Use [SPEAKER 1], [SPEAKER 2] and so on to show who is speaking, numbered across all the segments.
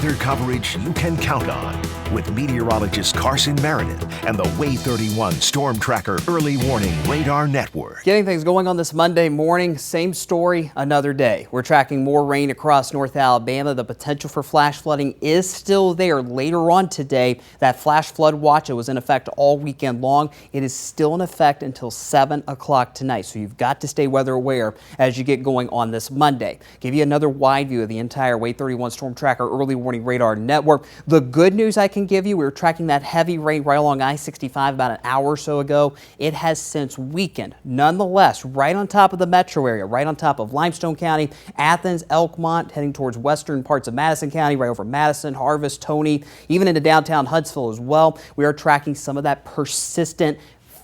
[SPEAKER 1] Weather coverage you can count on with meteorologist Carson Meredith and the Way 31 Storm Tracker Early Warning Radar Network.
[SPEAKER 2] Getting things going on this Monday morning, same story, another day. We're tracking more rain across North Alabama. The potential for flash flooding is still there later on today. That flash flood watch, it was in effect all weekend long. It is still in effect until 7 o'clock tonight. So you've got to stay weather aware as you get going on this Monday. Give you another wide view of the entire Way 31 Storm Tracker Early Warning Radar Network. The good news I can give you, we were tracking that heavy rain right along I-65 about an hour or so ago. It has since weakened. Nonetheless, right on top of the metro area, right on top of Limestone County, Athens, Elkmont, heading towards western parts of Madison County, right over Madison, Harvest, Tony, even into downtown Huntsville as well. We are tracking some of that persistent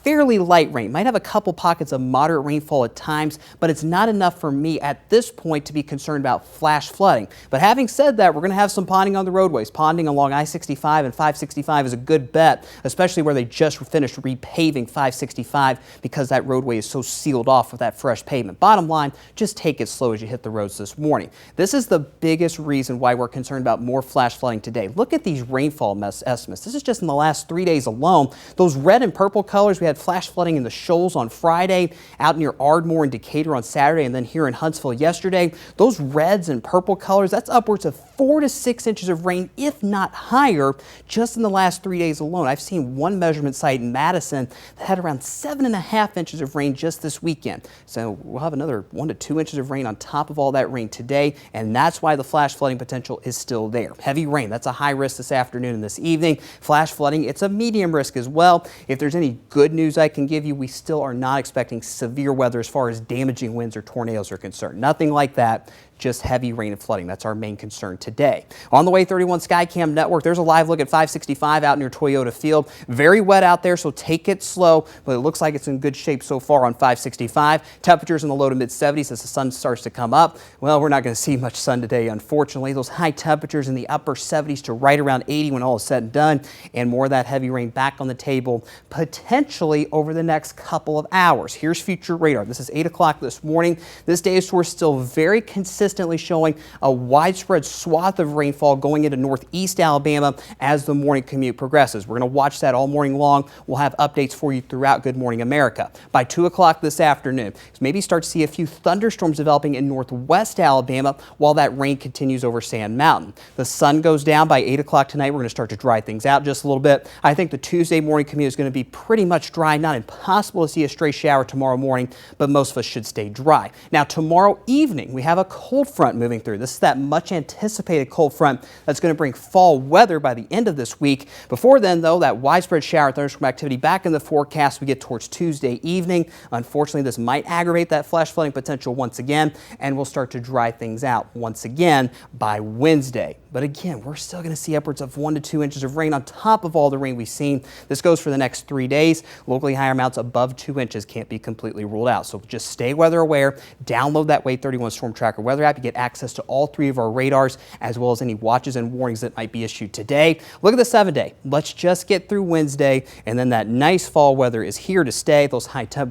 [SPEAKER 2] fairly light rain. Might have a couple pockets of moderate rainfall at times, but it's not enough for me at this point to be concerned about flash flooding. But having said that, we're going to have some ponding on the roadways. Ponding along I-65 and 565 is a good bet, especially where they just finished repaving 565 because that roadway is so sealed off with that fresh pavement. Bottom line, just take it slow as you hit the roads this morning. This is the biggest reason why we're concerned about more flash flooding today. Look at these rainfall estimates. This is just in the last 3 days alone. Those red and purple colors, we had flash flooding in the Shoals on Friday, out near Ardmore and Decatur on Saturday, and then here in Huntsville yesterday. Those reds and purple colors, that's upwards of 4 to 6 inches of rain, if not higher, just in the last 3 days alone. I've seen one measurement site in Madison that had around 7.5 inches of rain just this weekend. So we'll have another 1 to 2 inches of rain on top of all that rain today, and that's why the flash flooding potential is still there. Heavy rain, that's a high risk this afternoon and this evening. Flash flooding, it's a medium risk as well. If there's any good news I can give you, we still are not expecting severe weather as far as damaging winds or tornadoes are concerned. Nothing like that. Just heavy rain and flooding. That's our main concern today. On the Way 31 Skycam network, there's a live look at 565 out near Toyota Field. Very wet out there, so take it slow, but it looks like it's in good shape so far on 565. Temperatures in the low to mid 70s as the sun starts to come up. Well, we're not going to see much sun today, unfortunately. Those high temperatures in the upper 70s to right around 80 when all is said and done, and more of that heavy rain back on the table potentially over the next couple of hours. Here's future radar. This is 8 o'clock this morning. This day's source still very consistently showing a widespread swath of rainfall going into northeast Alabama as the morning commute progresses. We're going to watch that all morning long. We'll have updates for you throughout Good Morning America. By 2 o'clock this afternoon, maybe start to see a few thunderstorms developing in northwest Alabama while that rain continues over Sand Mountain. The sun goes down by 8 o'clock tonight. We're going to start to dry things out just a little bit. I think the Tuesday morning commute is going to be pretty much dry. Not impossible to see a stray shower tomorrow morning, but most of us should stay dry. Now tomorrow evening, we have a cold front moving through. This is that much anticipated cold front that's going to bring fall weather by the end of this week. Before then, though, that widespread shower thunderstorm activity back in the forecast we get towards Tuesday evening. Unfortunately, this might aggravate that flash flooding potential once again, and we'll start to dry things out once again by Wednesday. But again, we're still going to see upwards of 1 to 2 inches of rain on top of all the rain we've seen. This goes for the next 3 days. Locally higher amounts above 2 inches can't be completely ruled out. So just stay weather aware. Download that Way 31 Storm Tracker weather app. You get access to all 3 of our radars as well as any watches and warnings that might be issued today. Look at the 7-day. Let's just get through Wednesday, and then that nice fall weather is here to stay. Those high temperatures